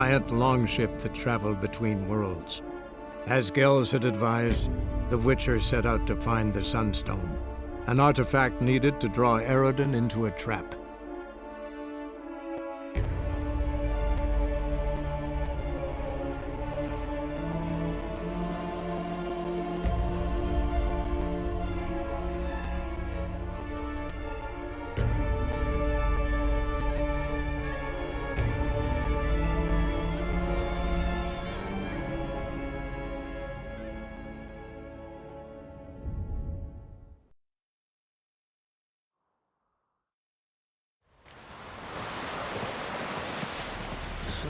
giant longship that traveled between worlds. As Gels had advised, the Witcher set out to find the Sunstone, an artifact needed to draw Eredin into a trap. So,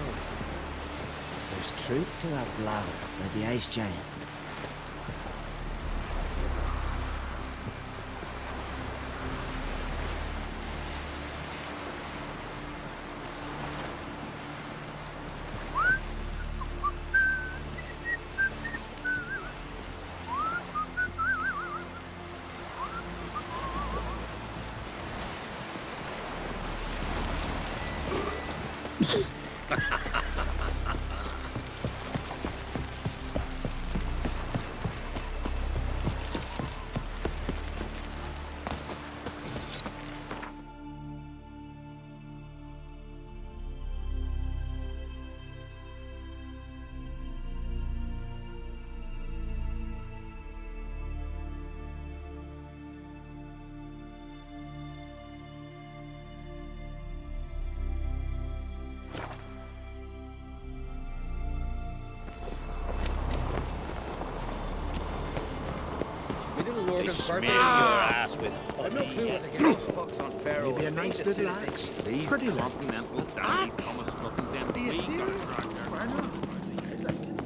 there's truth to that blather by the Ice Giant. They smear your ass with I've no clue what to get. those fucks on Pharaoh. Maybe a nice little axe. These Pretty like. continental daddies come a stuffing them. Are you serious? Why not? I'd like it.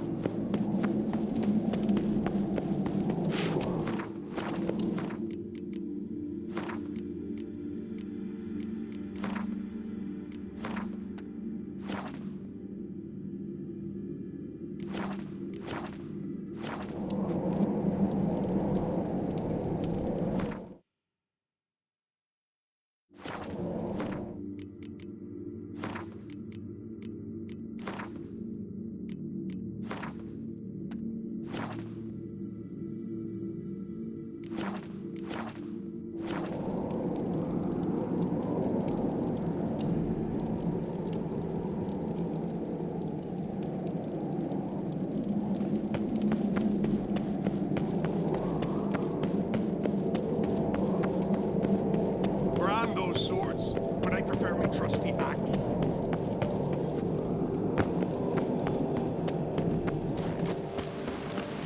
Brand those swords, but I prefer my trusty axe.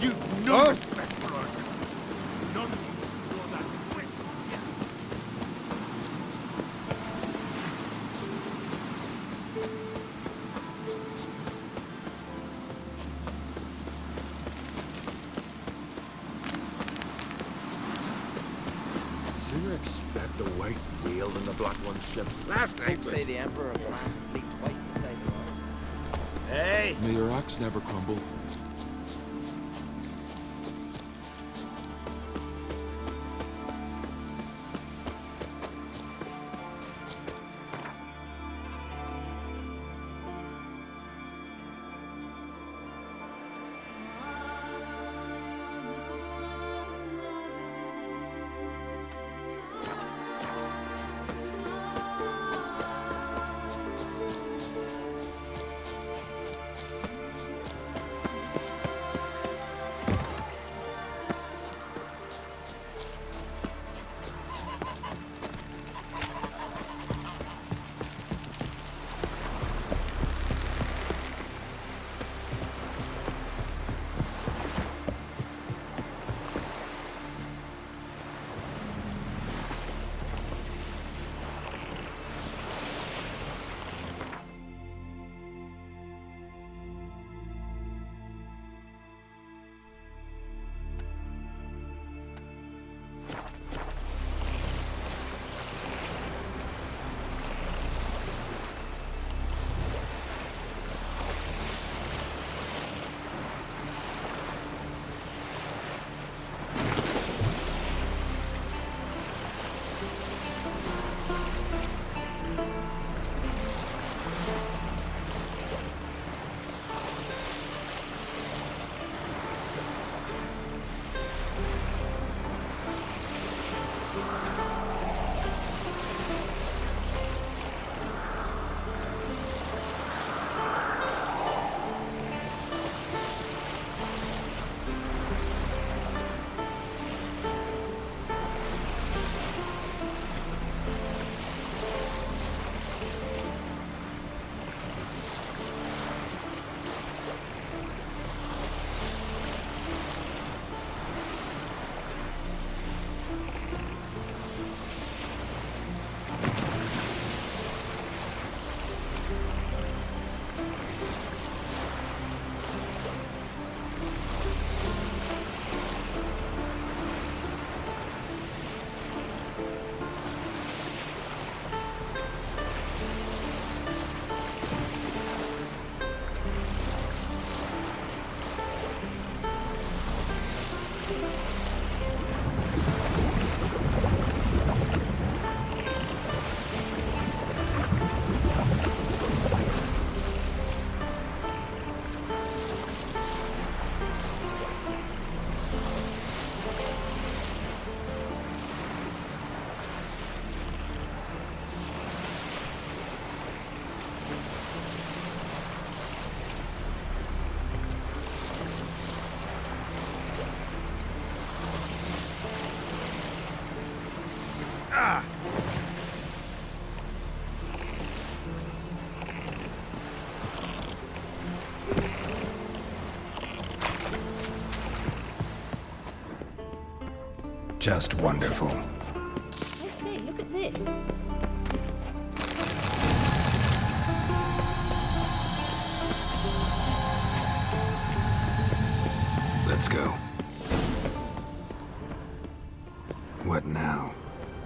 You no respect for our traditions. None of you know that quick. Sooner expect the white whale than the black one ships. Last night Folks say the Emperor commands a fleet twice the size of ours. Hey! May your axe never crumble. Just wonderful. I say, look at this. Let's go. What now?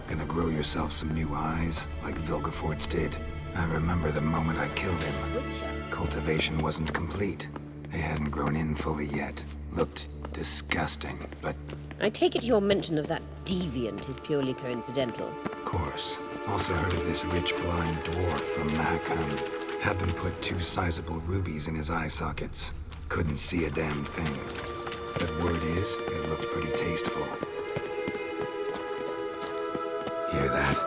Gonna grow yourself some new eyes, like Vilgefortz did? I remember the moment I killed him. Witcher. Cultivation wasn't complete. They hadn't grown in fully yet. Looked disgusting, but I take it your mention of that deviant is purely coincidental. of course. Also heard of this rich blind dwarf from Mahakam. Had them put 2 sizable rubies in his eye sockets. Couldn't see a damn thing. But word is, it looked pretty tasteful. Hear that?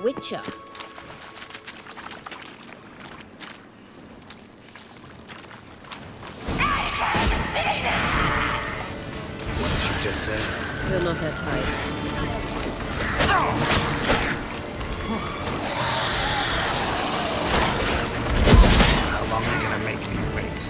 Witcher. What did she just say? You're not her type. How long are you gonna make me wait?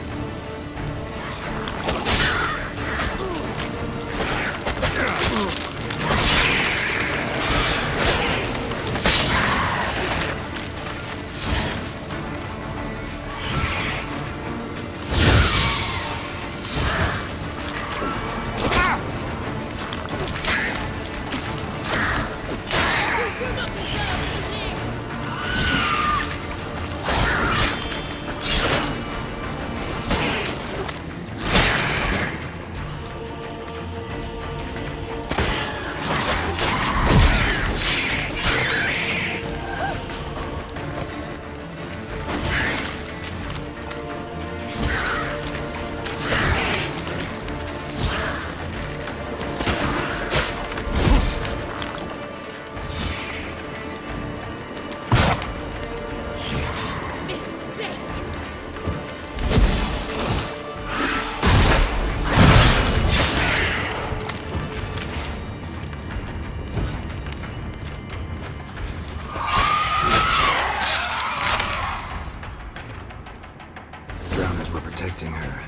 Drowners were protecting her.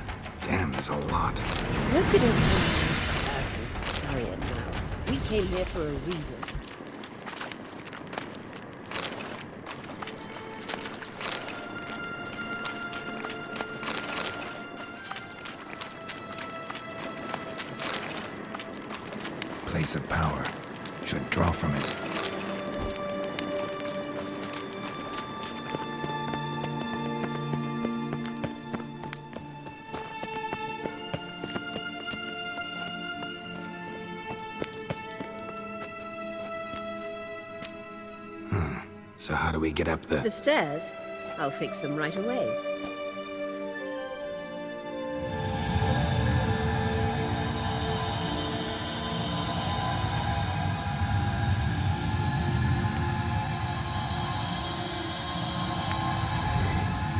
Damn, there's a lot. Hope you don't mind this carrion now. We came here for a reason. Place of power. Should draw from it. So how do we get up The stairs? I'll fix them right away.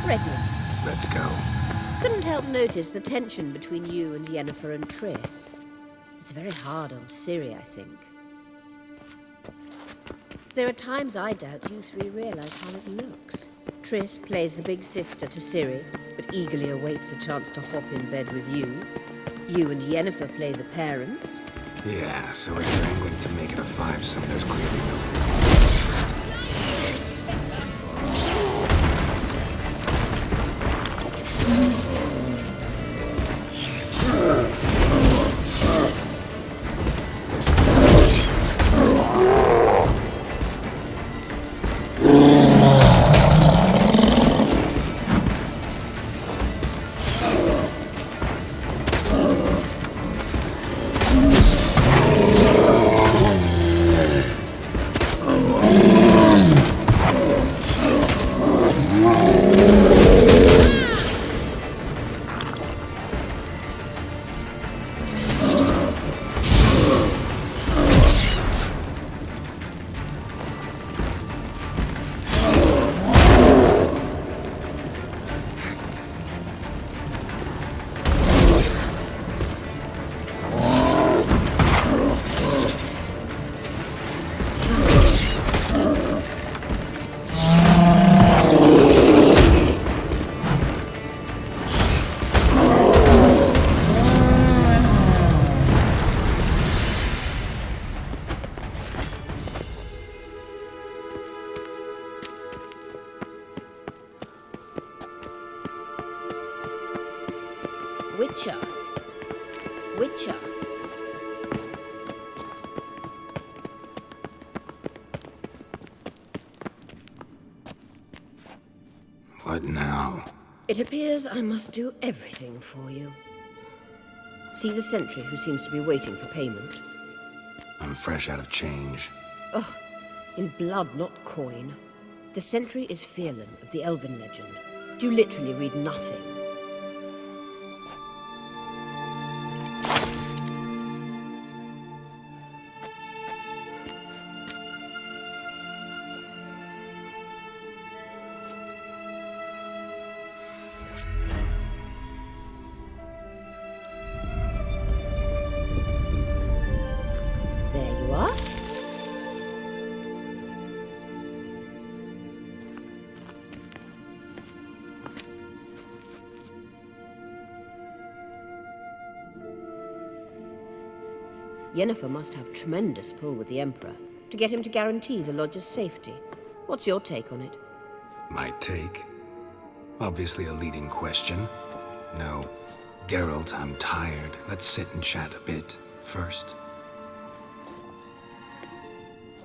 Ready. Let's go. Couldn't help notice the tension between you and Yennefer and Triss. It's very hard on Ciri, I think. There are times I doubt you 3 realize how it looks. Triss plays the big sister to Ciri, but eagerly awaits a chance to hop in bed with you. You and Yennefer play the parents. Yeah, so if you're angling to make it a 5-some, there's clearly no... Witcher. Witcher. What now? It appears I must do everything for you. See the sentry who seems to be waiting for payment? I'm fresh out of change. Ugh, in blood, not coin. The sentry is Fearlan of the Elven legend. You literally read nothing. There you are. Yennefer must have tremendous pull with the Emperor to get him to guarantee the Lodge's safety. What's your take on it? My take? Obviously a leading question. No. Geralt, I'm tired. Let's sit and chat a bit first.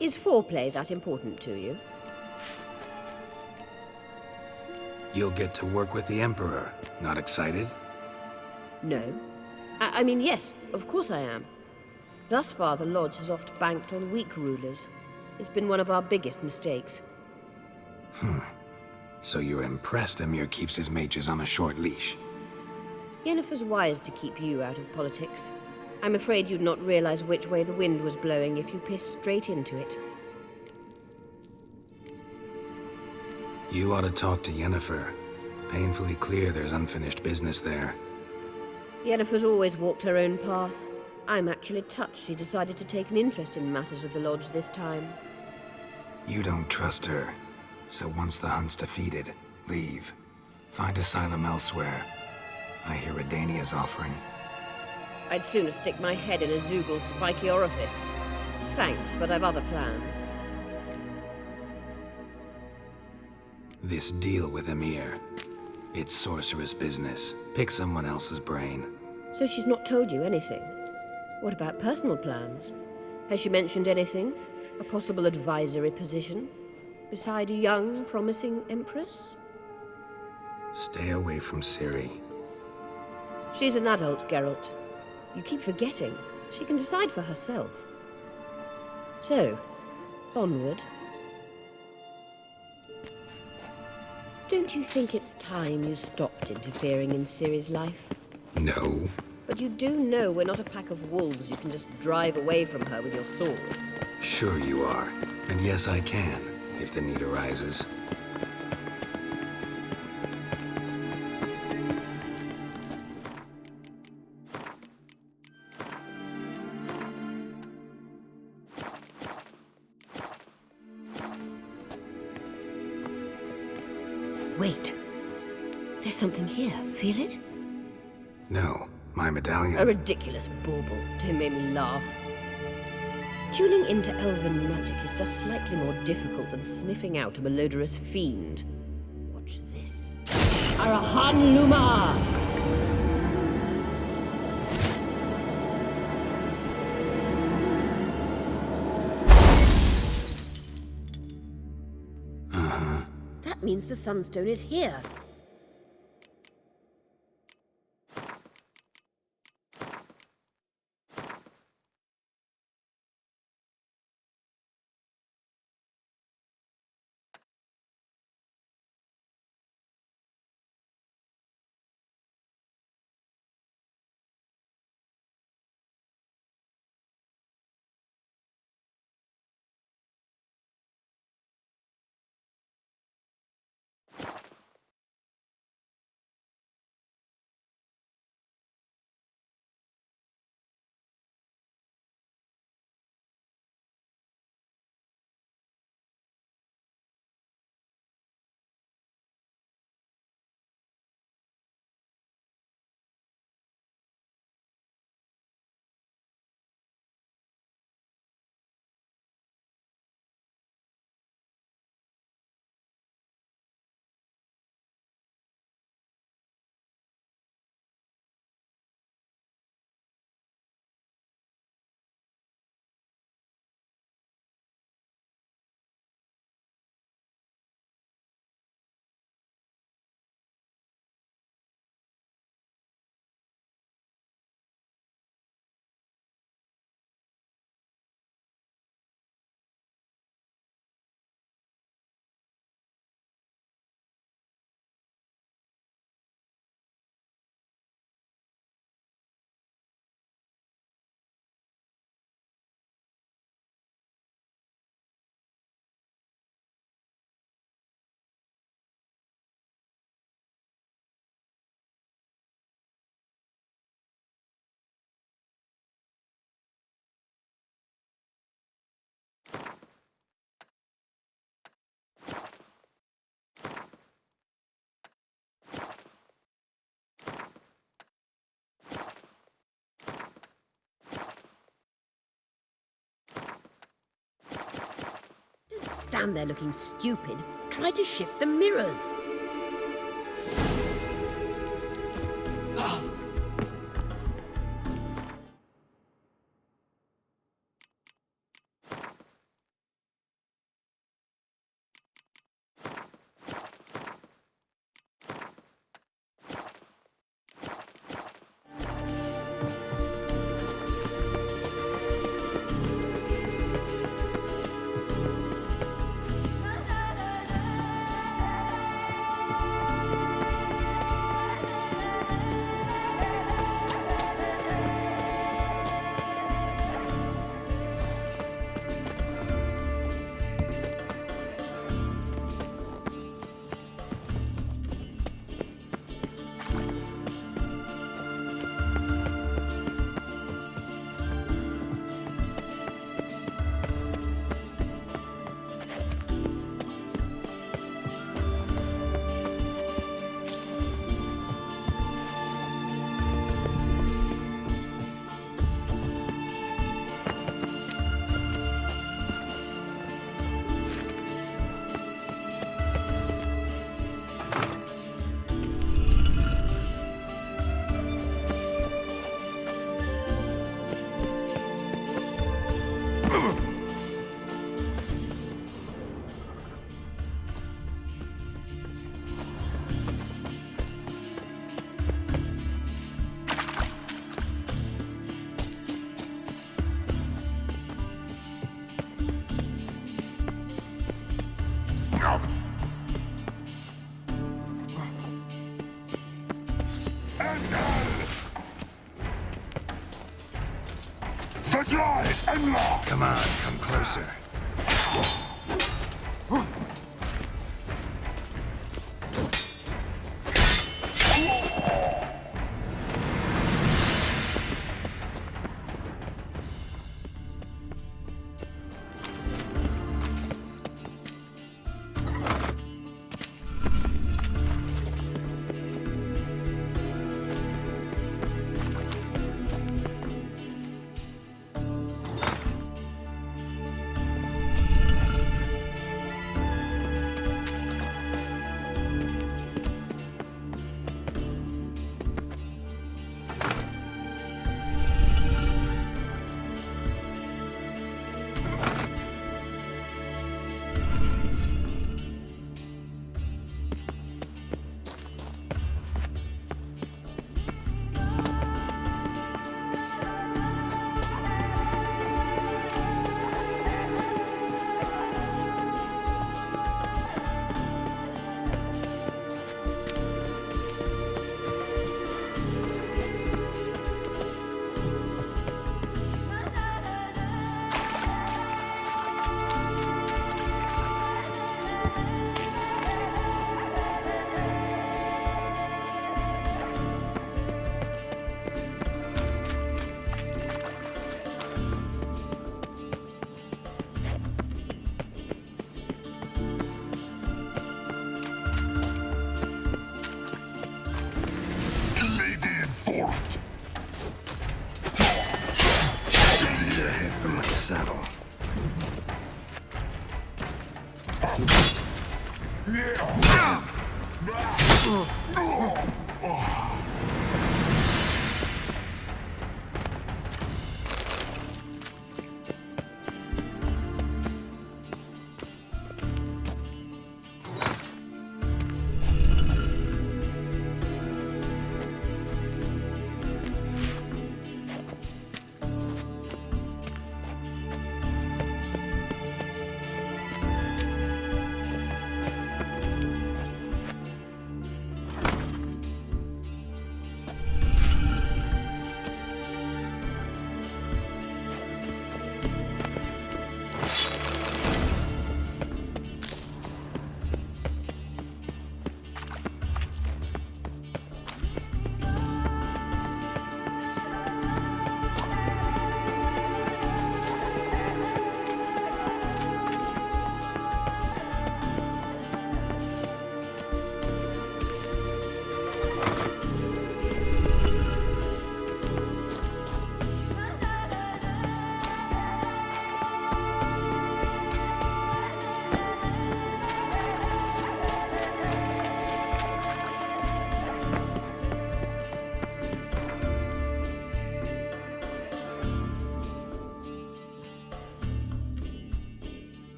Is foreplay that important to you? You'll get to work with the Emperor. Not excited? No. I mean, yes, of course I am. Thus far, the Lodge has oft banked on weak rulers. It's been one of our biggest mistakes. So you're impressed Emir keeps his mages on a short leash? Yennefer's wise to keep you out of politics. I'm afraid you'd not realize which way the wind was blowing if you pissed straight into it. You ought to talk to Yennefer. Painfully clear there's unfinished business there. Yennefer's always walked her own path. I'm actually touched she decided to take an interest in matters of the Lodge this time. You don't trust her. So once the hunt's defeated, leave. Find asylum elsewhere. I hear Redania's offering. I'd sooner stick my head in a Zoogl's spiky orifice. Thanks, but I've other plans. This deal with Emir. It's sorceress business. Pick someone else's brain. So she's not told you anything? What about personal plans? Has she mentioned anything? A possible advisory position? Beside a young, promising empress? Stay away from Ciri. She's an adult, Geralt. You keep forgetting. She can decide for herself. So, onward. Don't you think it's time you stopped interfering in Ciri's life? No. But you do know we're not a pack of wolves you can just drive away from her with your sword. Sure you are. And yes, I can, if the need arises. Wait. There's something here. Feel it? No, my medallion. A ridiculous bauble. Don't make me laugh. Tuning into elven magic is just slightly more difficult than sniffing out a malodorous fiend. Watch this. Arahan Luma! That means the Sunstone is here. stand there looking stupid. Try to shift the mirrors. Come on, come closer.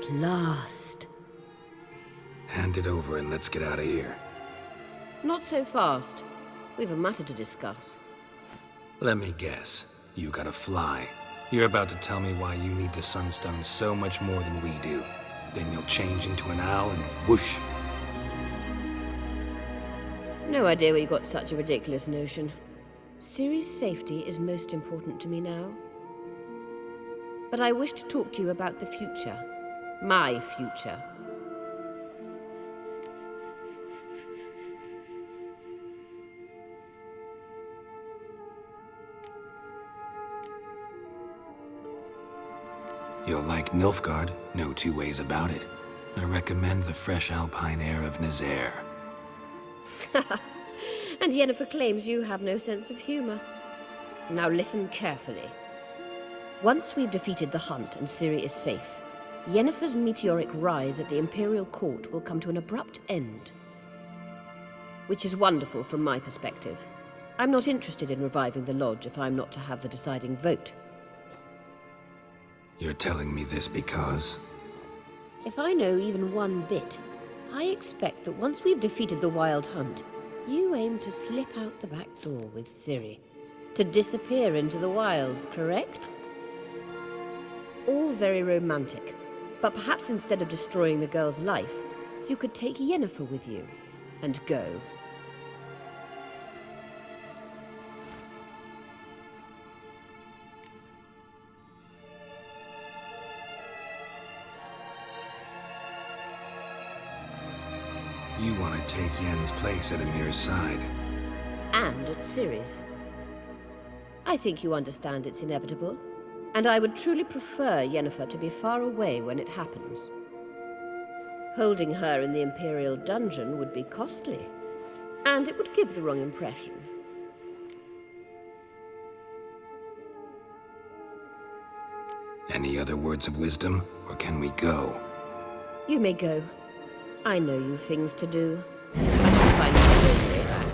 At last. Hand it over and let's get out of here. Not so fast. We've a matter to discuss. Let me guess. You gotta fly. You're about to tell me why you need the Sunstone so much more than we do. Then you'll change into an owl and whoosh. No idea where you got such a ridiculous notion. Ciri's safety is most important to me now. But I wish to talk to you about the future. My future. You'll like Nilfgaard, no two ways about it. I recommend the fresh alpine air of Nazaire. And Yennefer claims you have no sense of humor. Now listen carefully. Once we've defeated the hunt and Ciri is safe, Yennefer's meteoric rise at the Imperial Court will come to an abrupt end. Which is wonderful from my perspective. I'm not interested in reviving the Lodge if I'm not to have the deciding vote. You're telling me this because... If I know even one bit, I expect that once we've defeated the Wild Hunt, you aim to slip out the back door with Ciri. To disappear into the wilds, correct? All very romantic. But perhaps instead of destroying the girl's life, you could take Yennefer with you and go. You want to take Yen's place at Emir's side. And at Ciri's. I think you understand it's inevitable, and I would truly prefer Yennefer to be far away when it happens. Holding her in the Imperial dungeon would be costly, and it would give the wrong impression. Any other words of wisdom, or can we go? You may go. I know you've things to do. I can find my own way back.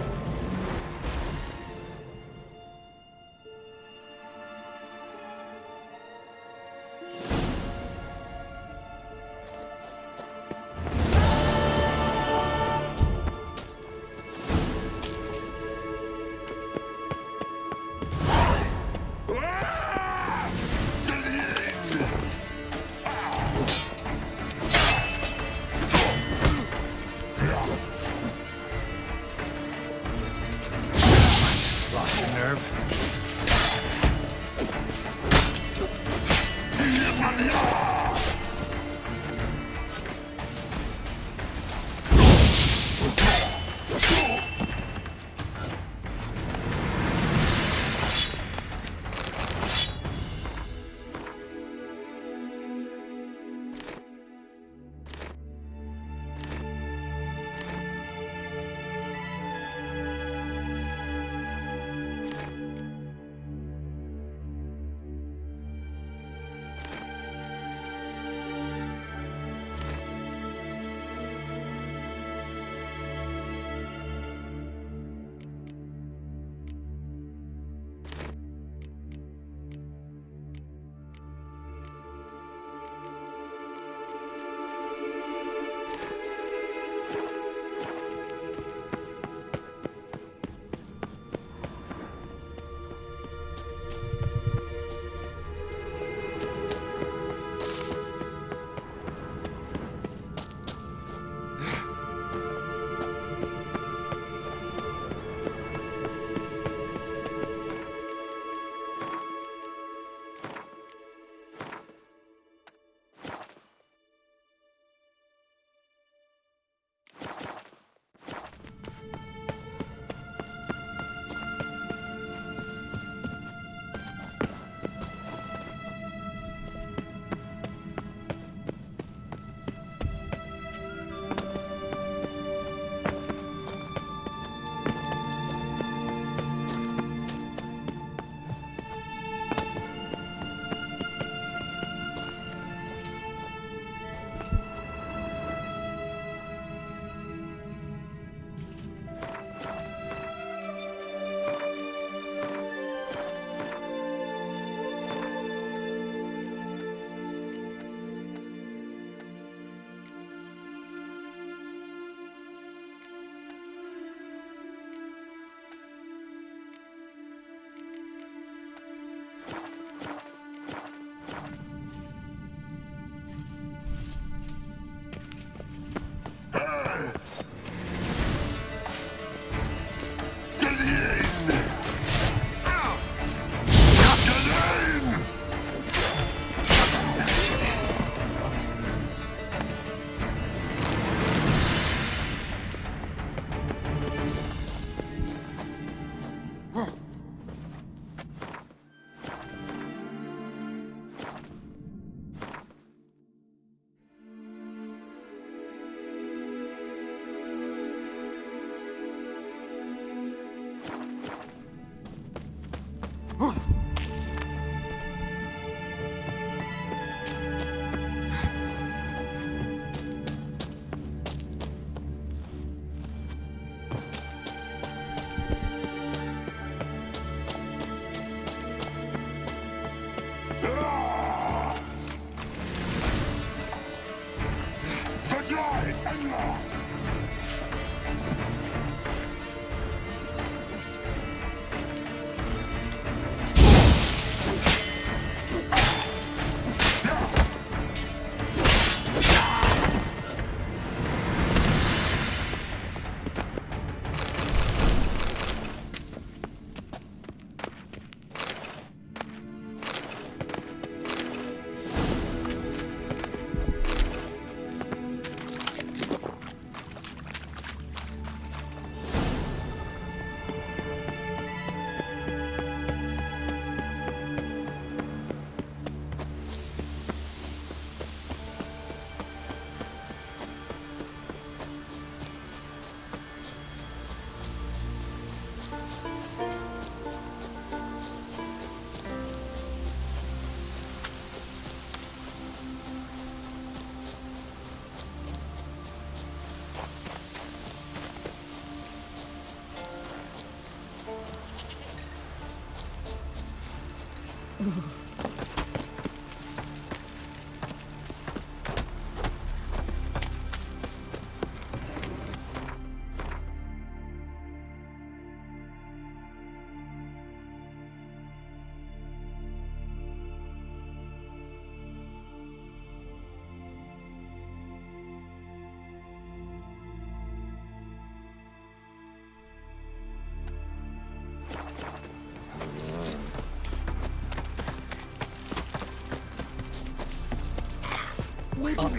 Maybe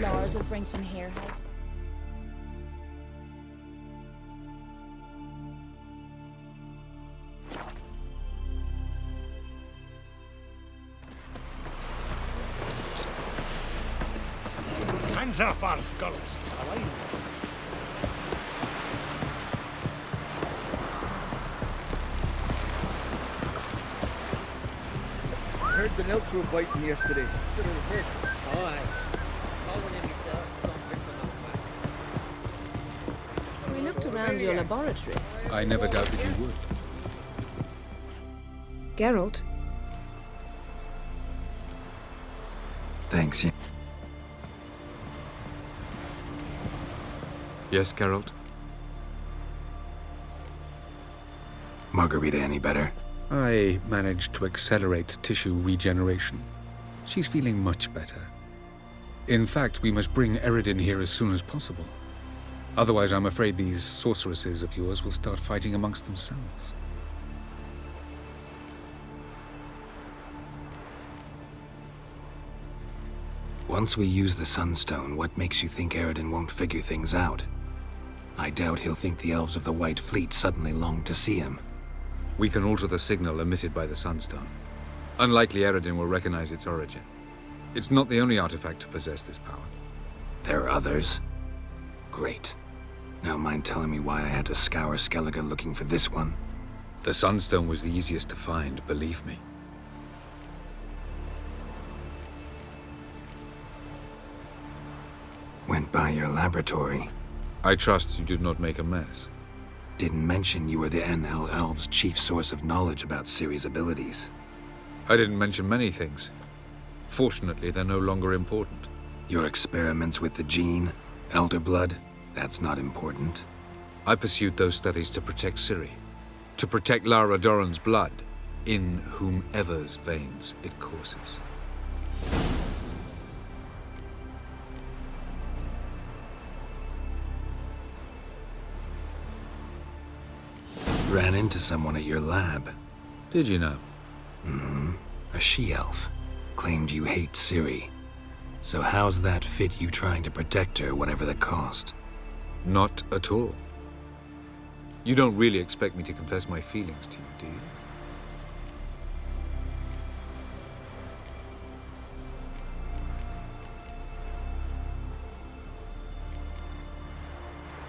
Lars will bring some hair heads. Hands off our girls. Heard the Nels were biting yesterday. Should have the fish. Oh, aye. Call one in myself. Don't drink them up. We looked around your laboratory. I never doubted you would. Geralt, Thanks, yeah. Yes, Geralt? Margarita any better? I managed to accelerate tissue regeneration. She's feeling much better. In fact, we must bring Eredin here as soon as possible. Otherwise, I'm afraid these sorceresses of yours will start fighting amongst themselves. Once we use the Sunstone, what makes you think Eredin won't figure things out? I doubt he'll think the elves of the White Fleet suddenly longed to see him. We can alter the signal emitted by the Sunstone. Unlikely Eredin will recognize its origin. It's not the only artifact to possess this power. There are others? Great. Now mind telling me why I had to scour Skellige looking for this one? The Sunstone was the easiest to find, believe me. Went by your laboratory. I trust you did not make a mess. Didn't mention you were the NL Elves' chief source of knowledge about Ciri's abilities. I didn't mention many things. Fortunately, they're no longer important. Your experiments with the gene, Elder Blood, that's not important. I pursued those studies to protect Ciri. To protect Lara Doran's blood, in whomever's veins it courses. Ran into someone at your lab. Did you know? A she-elf. Claimed you hate Ciri. So how's that fit you trying to protect her, whatever the cost? Not at all. You don't really expect me to confess my feelings to you, do you?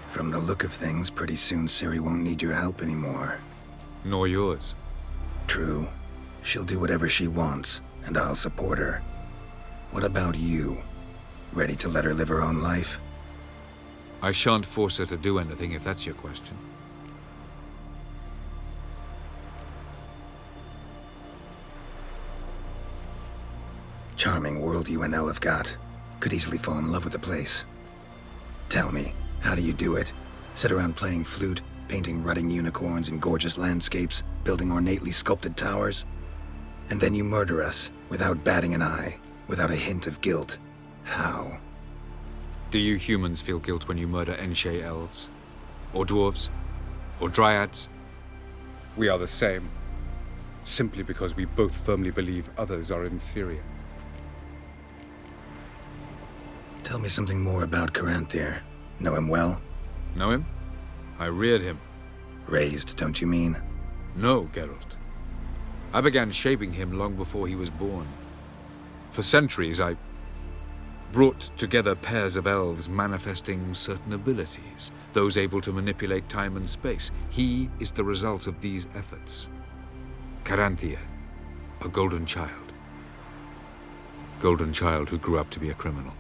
From the look of things, pretty soon Ciri won't need your help anymore. Nor yours. True. She'll do whatever she wants, and I'll support her. What about you? Ready to let her live her own life? I shan't force her to do anything, if that's your question. Charming world you and Elle have got. Could easily fall in love with the place. Tell me, how do you do it? Sit around playing flute, painting rutting unicorns in gorgeous landscapes, building ornately sculpted towers? And then you murder us, without batting an eye, without a hint of guilt. How? Do you humans feel guilt when you murder Enshe elves? Or dwarves? Or dryads? We are the same. Simply because we both firmly believe others are inferior. Tell me something more about Caranthir. Know him well? Know him? I reared him. Raised, don't you mean? No, Geralt. I began shaping him long before he was born. For centuries, I brought together pairs of elves manifesting certain abilities, those able to manipulate time and space. He is the result of these efforts. Caranthir, a golden child. Golden child who grew up to be a criminal.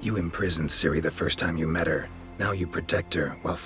You imprisoned Ciri the first time you met her. Now you protect her while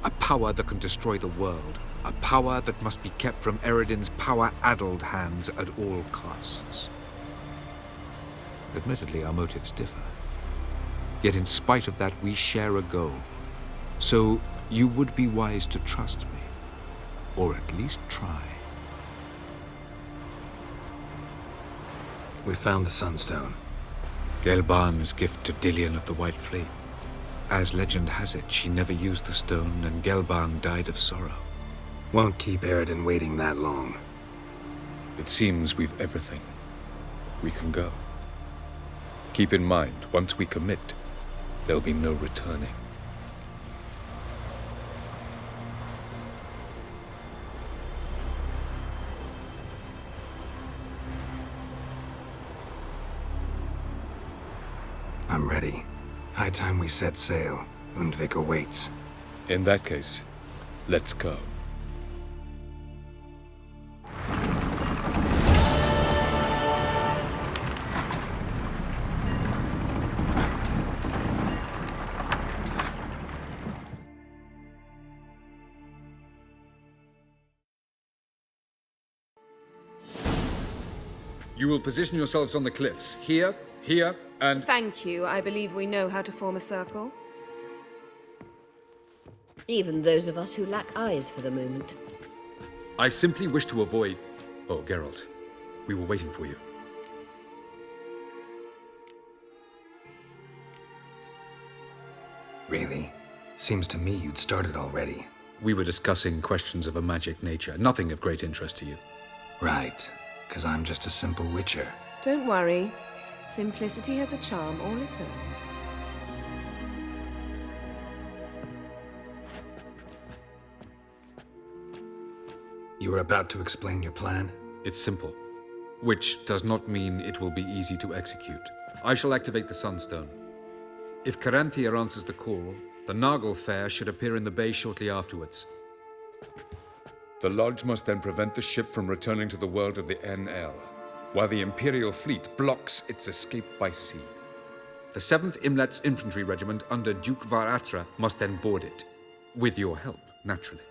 A power that can destroy the world. A power that must be kept from Eredin's power-addled hands at all costs. Admittedly, our motives differ. Yet in spite of that, we share a goal. So you would be wise to trust me. Or at least try. We found the Sunstone. Gelban's gift to Dillion of the White Fleet. As legend has it, she never used the stone, and Gelban died of sorrow. Won't keep Eredin waiting that long. It seems we've everything. We can go. Keep in mind, once we commit, there'll be no returning. I'm ready. High time we set sail. Undvik awaits. In that case, let's go. You will position yourselves on the cliffs. Here, here, and... Thank you. I believe we know how to form a circle. Even those of us who lack eyes for the moment. I simply wish to avoid... Oh, Geralt. We were waiting for you. Really? Seems to me you'd started already. We were discussing questions of a magic nature. Nothing of great interest to you. Right. 'Cause I'm just a simple witcher. Don't worry. Simplicity has a charm all its own. You were about to explain your plan? It's simple. Which does not mean it will be easy to execute. I shall activate the Sunstone. If Caranthia answers the call, the Nargle Fair should appear in the bay shortly afterwards. The Lodge must then prevent the ship from returning to the world of the NL, while the Imperial fleet blocks its escape by sea. The 7th Imlet's Infantry Regiment under Duke Varatra must then board it. With your help, naturally.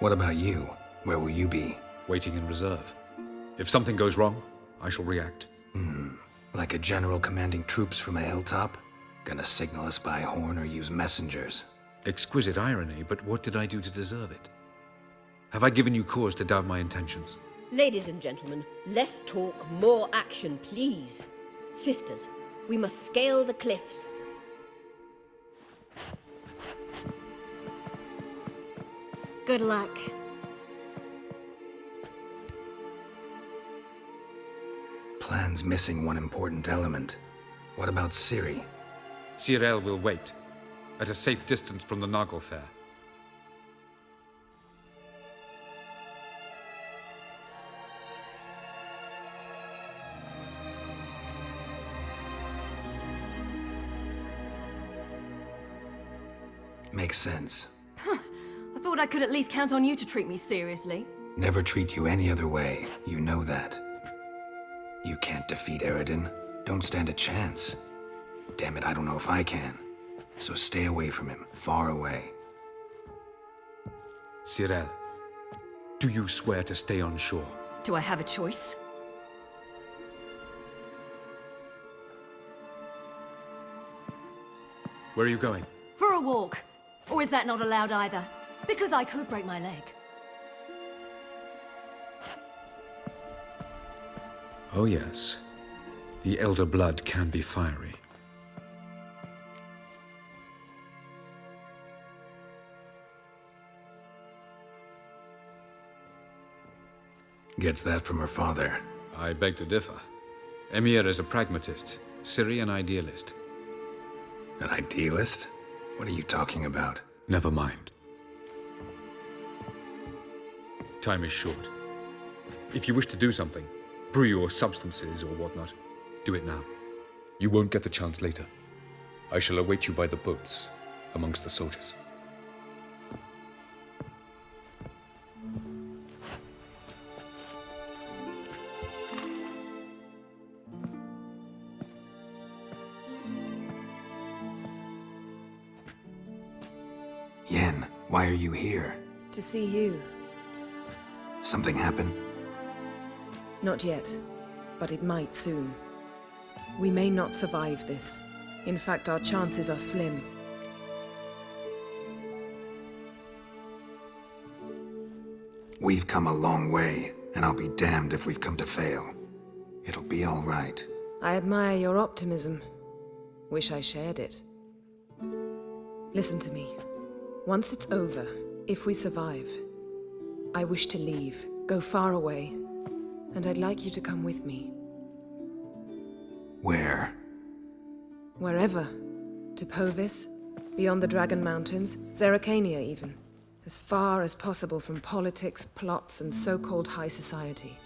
What about you? Where will you be? Waiting in reserve. If something goes wrong, I shall react. Like a general commanding troops from a hilltop? Gonna signal us by horn or use messengers? Exquisite irony, but what did I do to deserve it? Have I given you cause to doubt my intentions? Ladies and gentlemen, less talk, more action, please. Sisters, we must scale the cliffs. Good luck. Plan's missing one important element. What about Ciri? Cyril will wait, at a safe distance from the Nargle Fair. Makes sense. I thought I could at least count on you to treat me seriously. Never treat you any other way. You know that. You can't defeat Eredin. Don't stand a chance. Damn it, I don't know if I can. So stay away from him. Far away. Cyril, do you swear to stay on shore? Do I have a choice? Where are you going? For a walk. Or is that not allowed either? Because I could break my leg. Oh yes. The Elder Blood can be fiery. Gets that from her father. I beg to differ. Emir is a pragmatist, Ciri an idealist. An idealist? What are you talking about? Never mind. Time is short. If you wish to do something, brew your substances or whatnot, do it now. You won't get the chance later. I shall await you by the boats, amongst the soldiers. Yen, why are you here? To see you. Something happened? Not yet, but it might soon. We may not survive this. In fact, our chances are slim. We've come a long way, and I'll be damned if we've come to fail. It'll be all right. I admire your optimism. Wish I shared it. Listen to me. Once it's over, if we survive, I wish to leave, go far away, and I'd like you to come with me. Where? Wherever. To Povis, beyond the Dragon Mountains, Zeracania even. As far as possible from politics, plots, and so-called high society.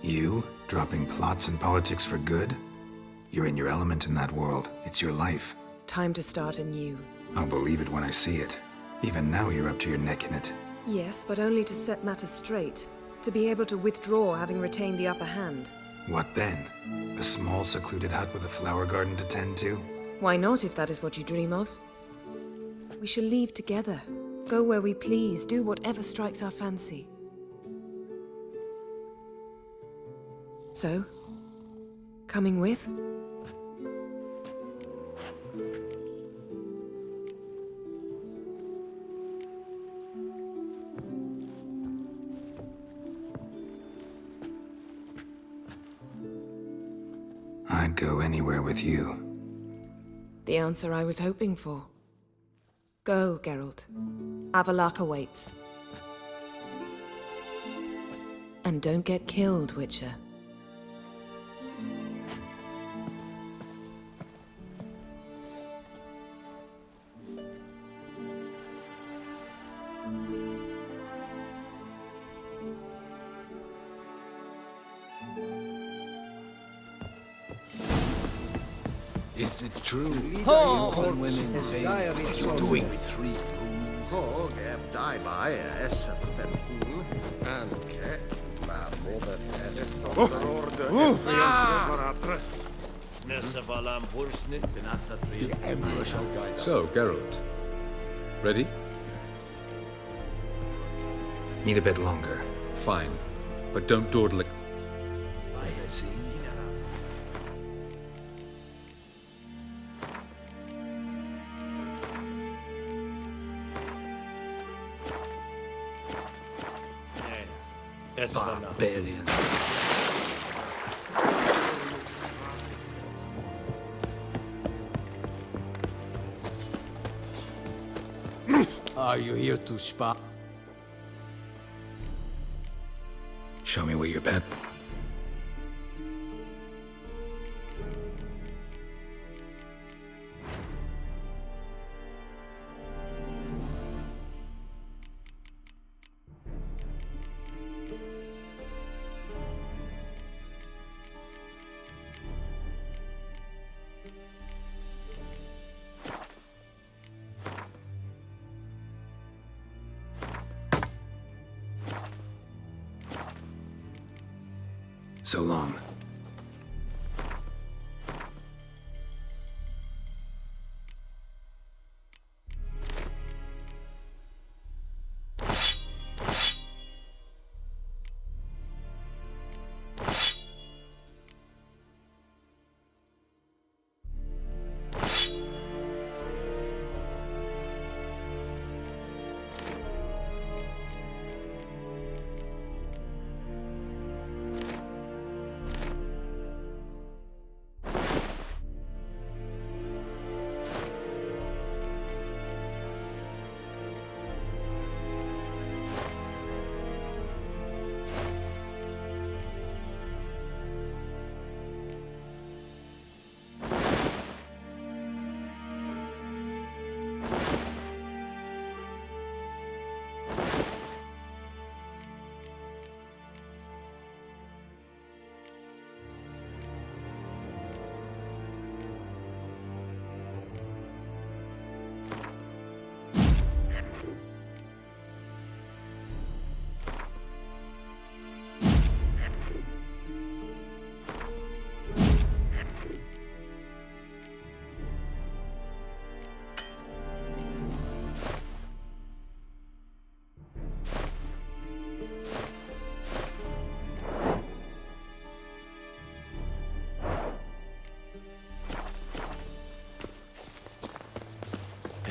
You? Dropping plots and politics for good? You're in your element in that world. It's your life. Time to start anew. I'll believe it when I see it. Even now you're up to your neck in it. Yes, but only to set matters straight. To be able to withdraw having retained the upper hand. What then? A small secluded hut with a flower garden to tend to? Why not, if that is what you dream of? We shall leave together. Go where we please, do whatever strikes our fancy. So, coming with? I'd go anywhere with you. The answer I was hoping for. Go, Geralt. Avalok awaits. And don't get killed, Witcher. Is it true? Oh! Women doing with 3 rooms. So, Geralt. Ready? Need a bit longer. Fine. But don't dawdle. I've seen. Barbarians. Are you here to spy? Show me what you're bet. So long.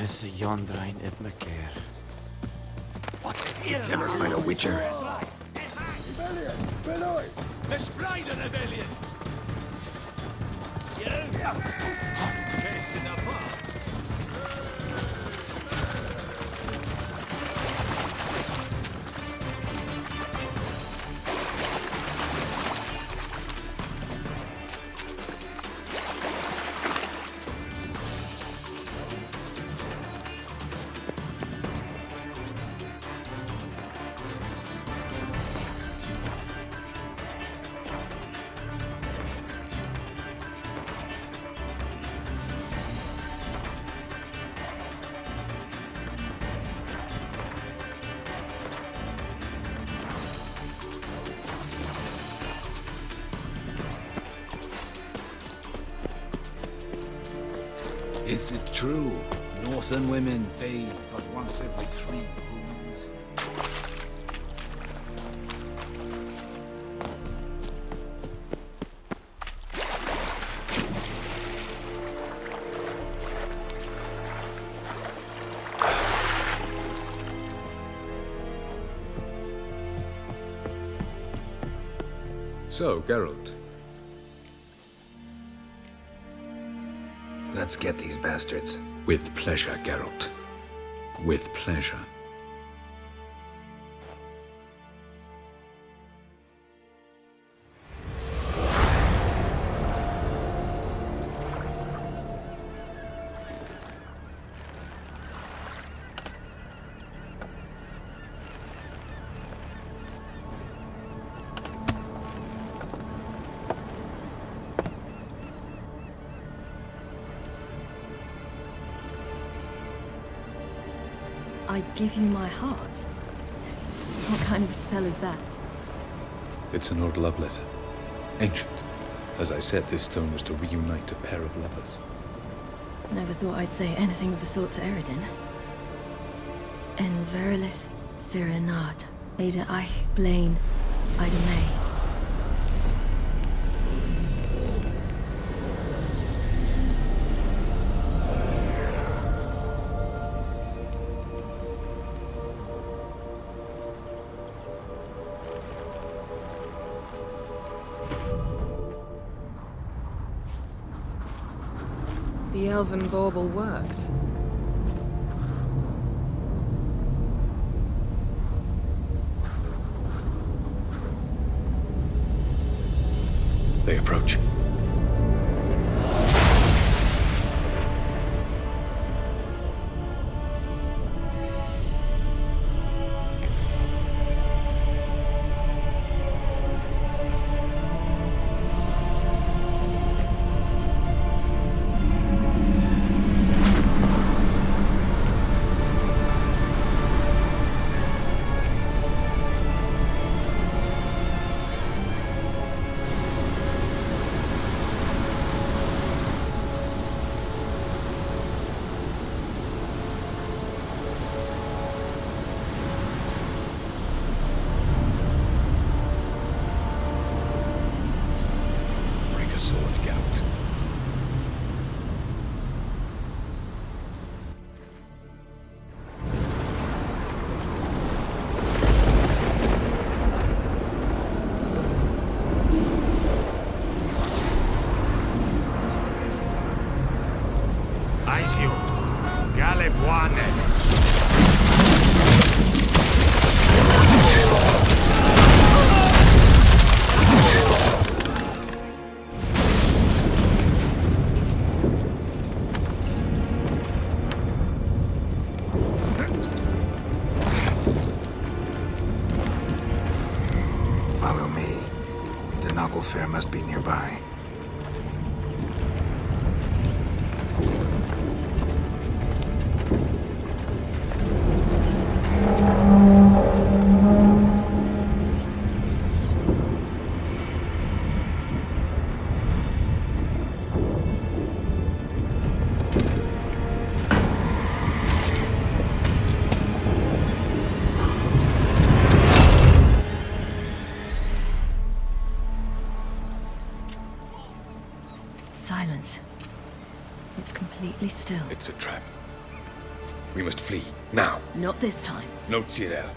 is a Yondrain Ibmaker. What is this? Ever fight a witcher? Verspreide Rebellion! Qu'est-ce n'a pas? Is it true? Northern women bathe but once every 3 moons. So, Geralt, Let's get these bastards. with pleasure, Geralt. With pleasure. I give you my heart? What kind of spell is that? It's an old love letter. Ancient. As I said, this stone was to reunite a pair of lovers. Never thought I'd say anything of the sort to Eredin. En verilith Sirenad, Ada Eich Blaine, Ida May. The elven bauble worked. They approach. Bring a sword, Geralt. Aizio, Galebuanet. Follow me. The Noggle Fair must be nearby. Silence. It's completely still. It's a trap. We must flee, now. Not this time. No, Cyril.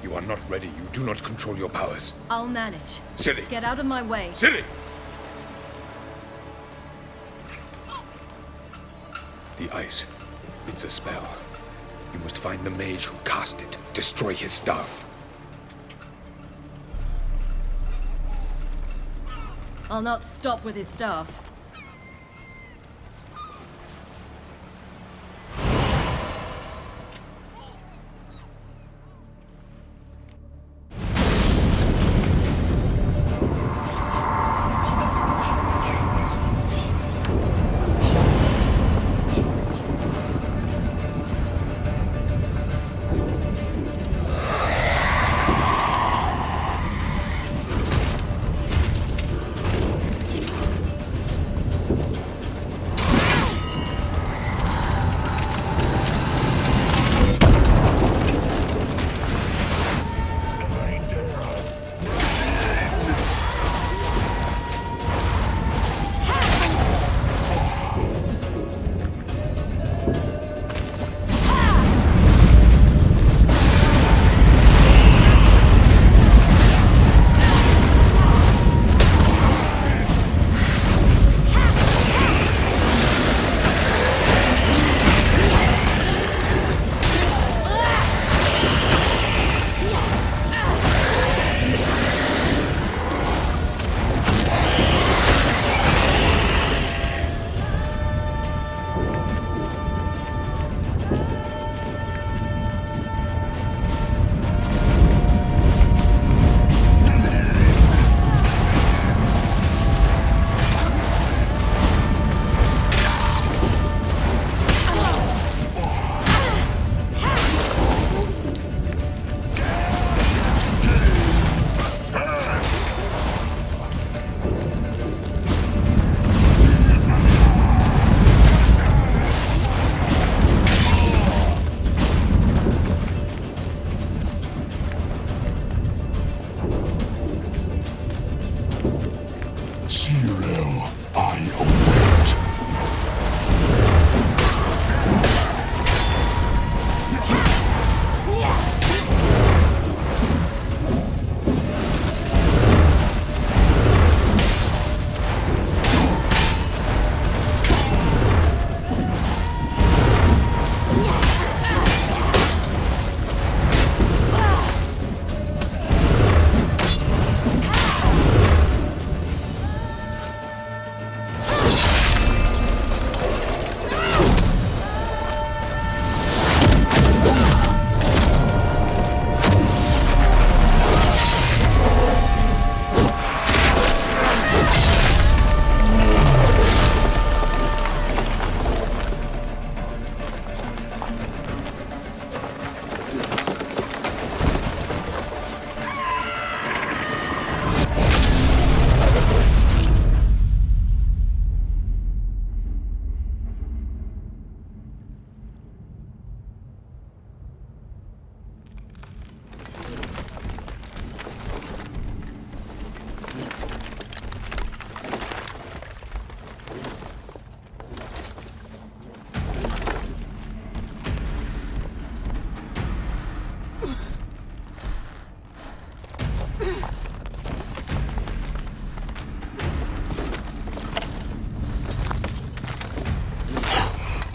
You are not ready. You do not control your powers. I'll manage. Ciri! Get out of my way. Ciri! The ice. It's a spell. You must find the mage who cast it. Destroy his staff. I'll not stop with his staff.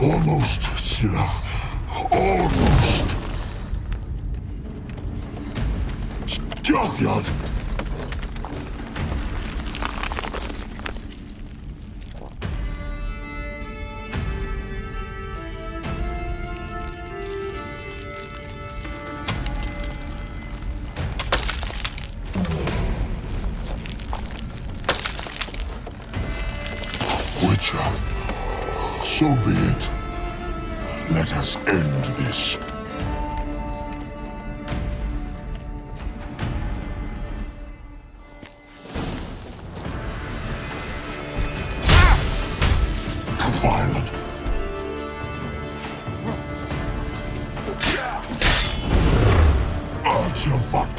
Almost, Scylla. Almost. Scythiad! Witcher, so be it. Let us end this. Violent. Artifact.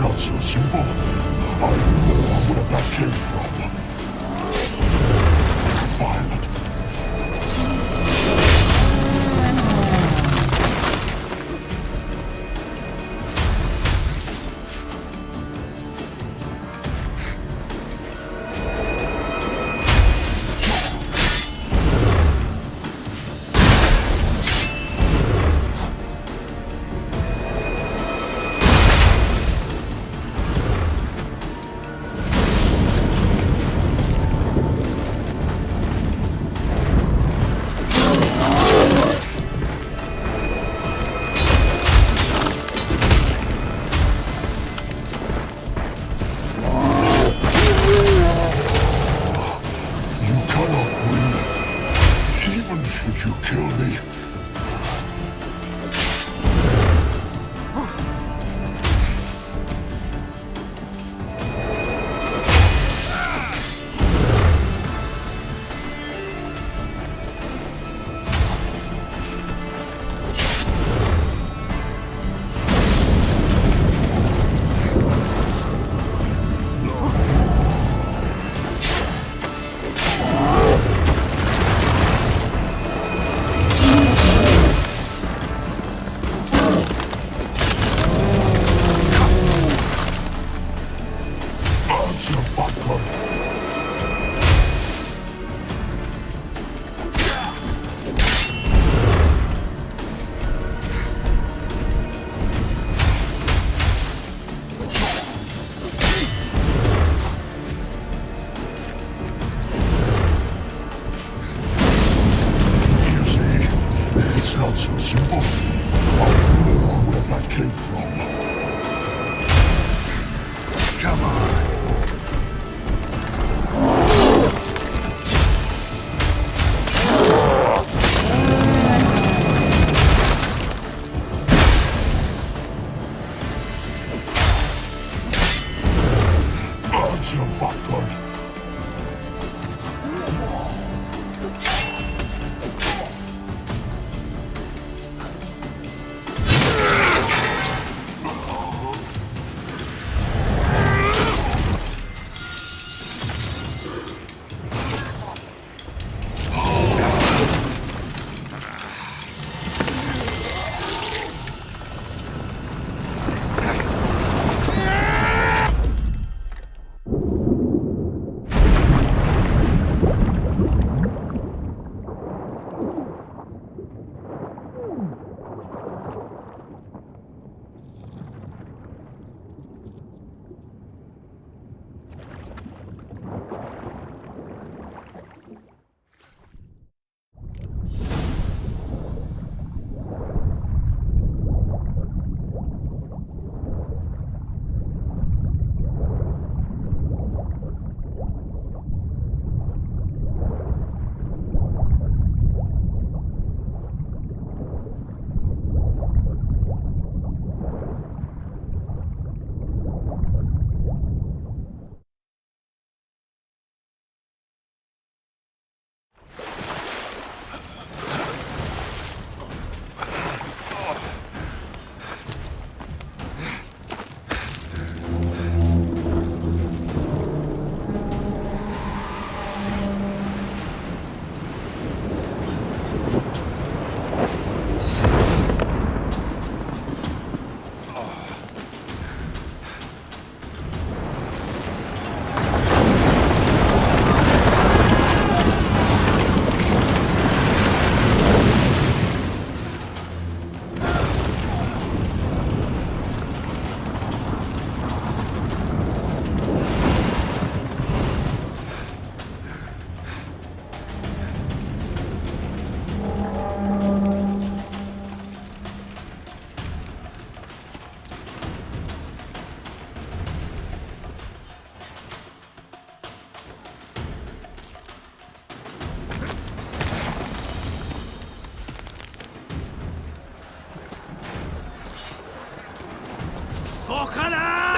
not so simple. I know where that came from. Violet.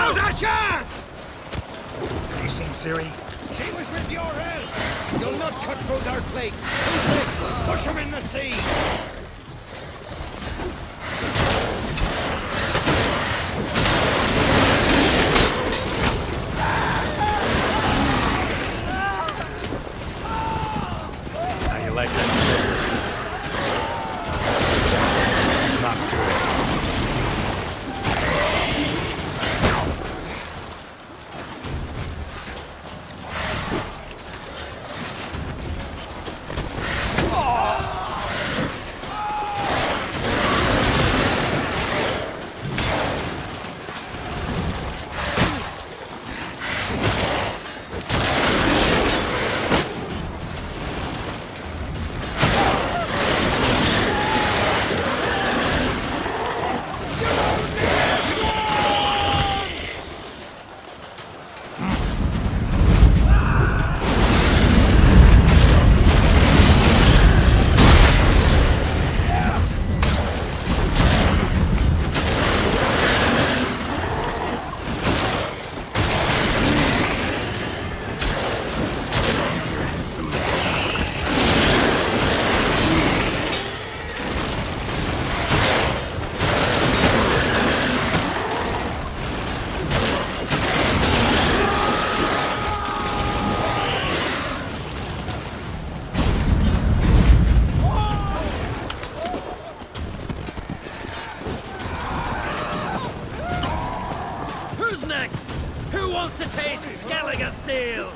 Now's our chance! Have you seen Ciri? She was with your help! You'll not cut through their plate! Too quick! Push him in the sea! Who's next? Who wants to taste Skelliger Steel?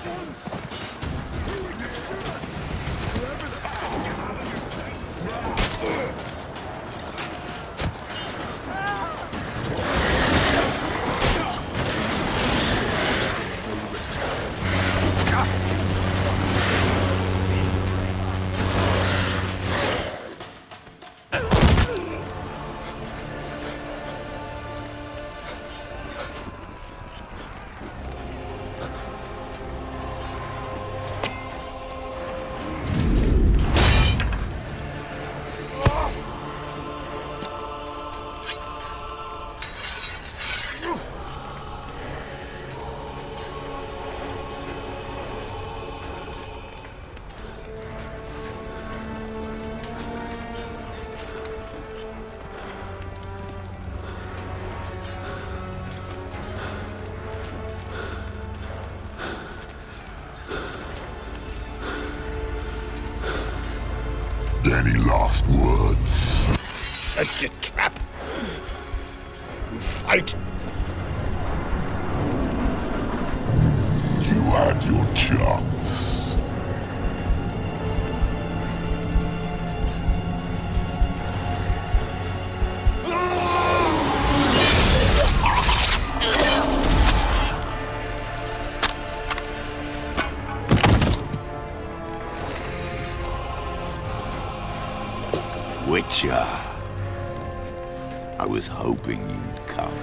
Any last words? Set your trap. Fight. You had your chance. Witcher. I was hoping you'd come.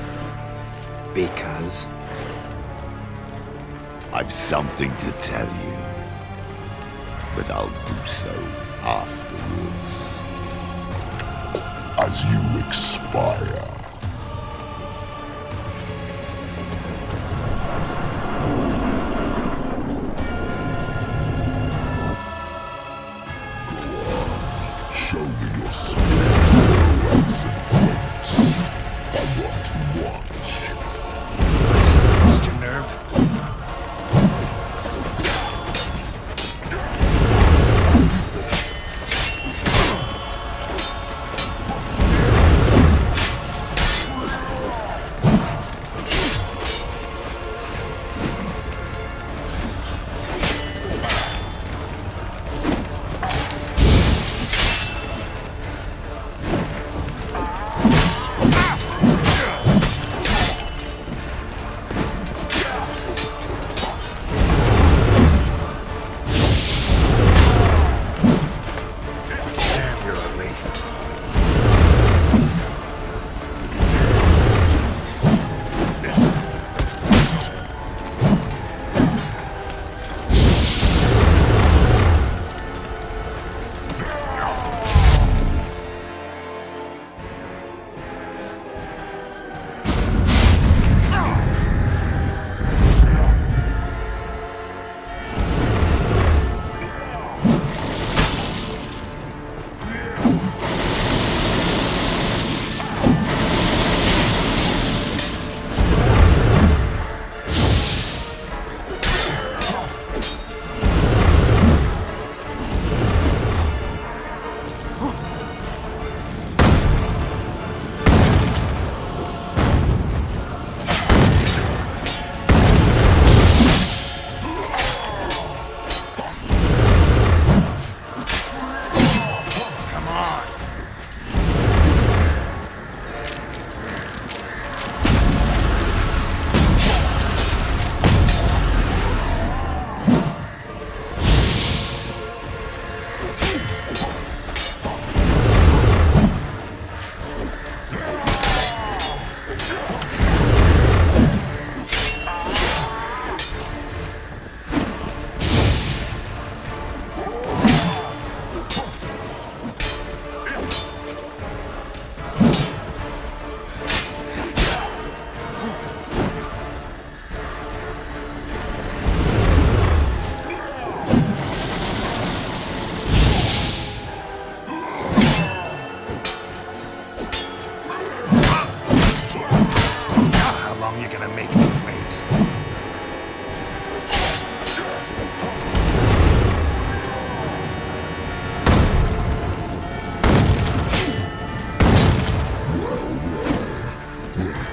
Because? I've something to tell you. But I'll do so afterwards. As you expire. Show me your spirit, and friends. I want to watch. Lost your nerve?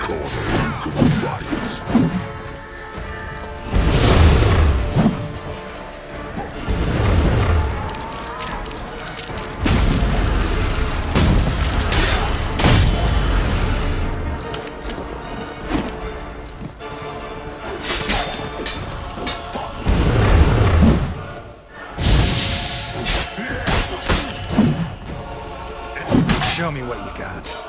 Corner you can fight. Show me what you got.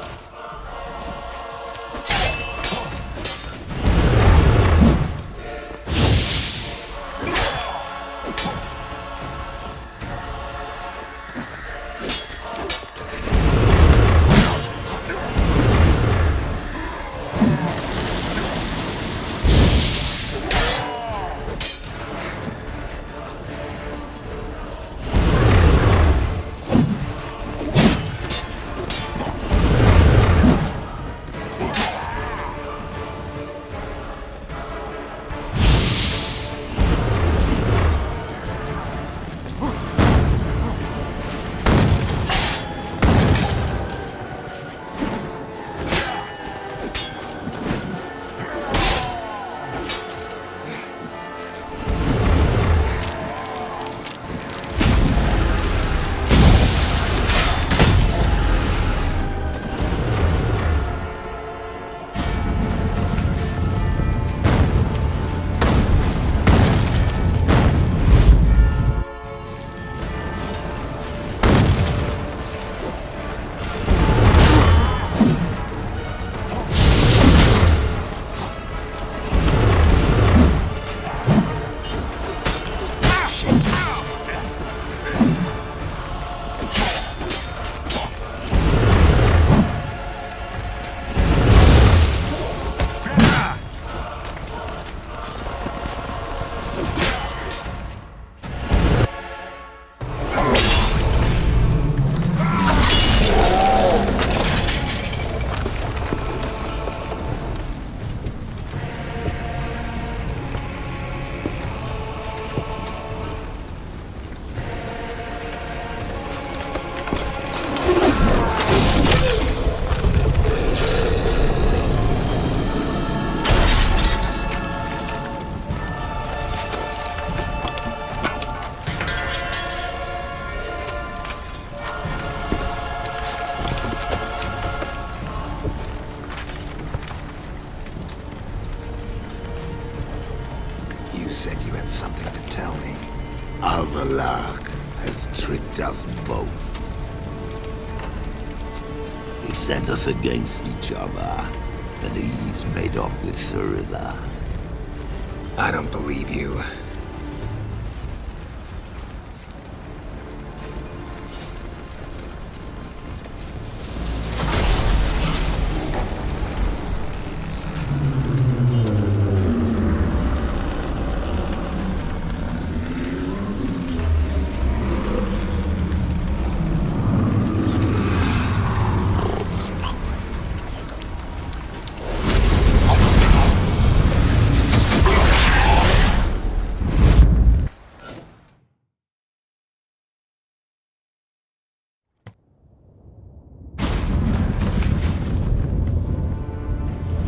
Said you had something to tell me. Avallac'h has tricked us both. He set us against each other, and he's made off with Cyrilla. I don't believe you.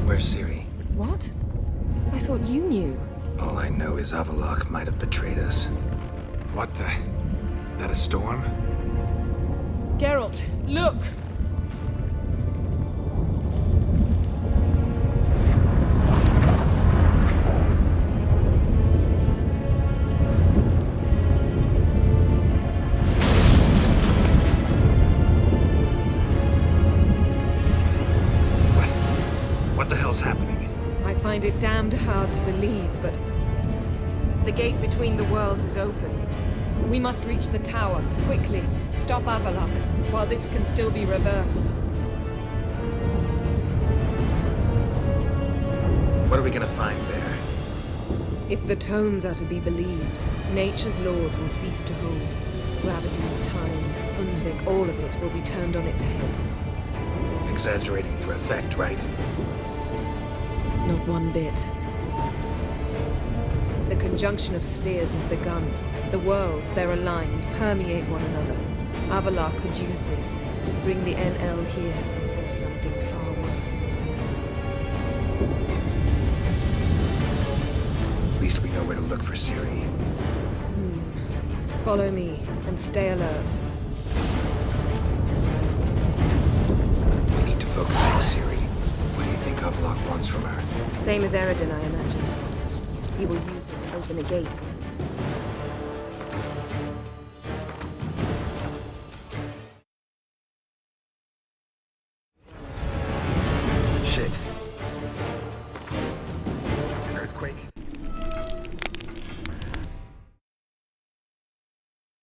Where's Ciri? What? I thought you knew. All I know is Avallac'h might have betrayed us. What the? That a storm? Geralt, look! What the hell's happening? I find it damned hard to believe, but the gate between the worlds is open. We must reach the tower, quickly. Stop Avallac'h, while this can still be reversed. What are we gonna find there? If the tomes are to be believed, nature's laws will cease to hold. Gravity, time, Undvik, all of it will be turned on its head. Exaggerating for effect, right? Not one bit. The conjunction of spheres has begun. The worlds, they're aligned, permeate one another. Avallac'h could use this, bring the NL here, or something far worse. At least we know where to look for Ciri. Follow me, and stay alert. We need to focus on Ciri. What do you think Avallac'h wants from her? Same as Eredin, I imagine. He will use it to open a gate.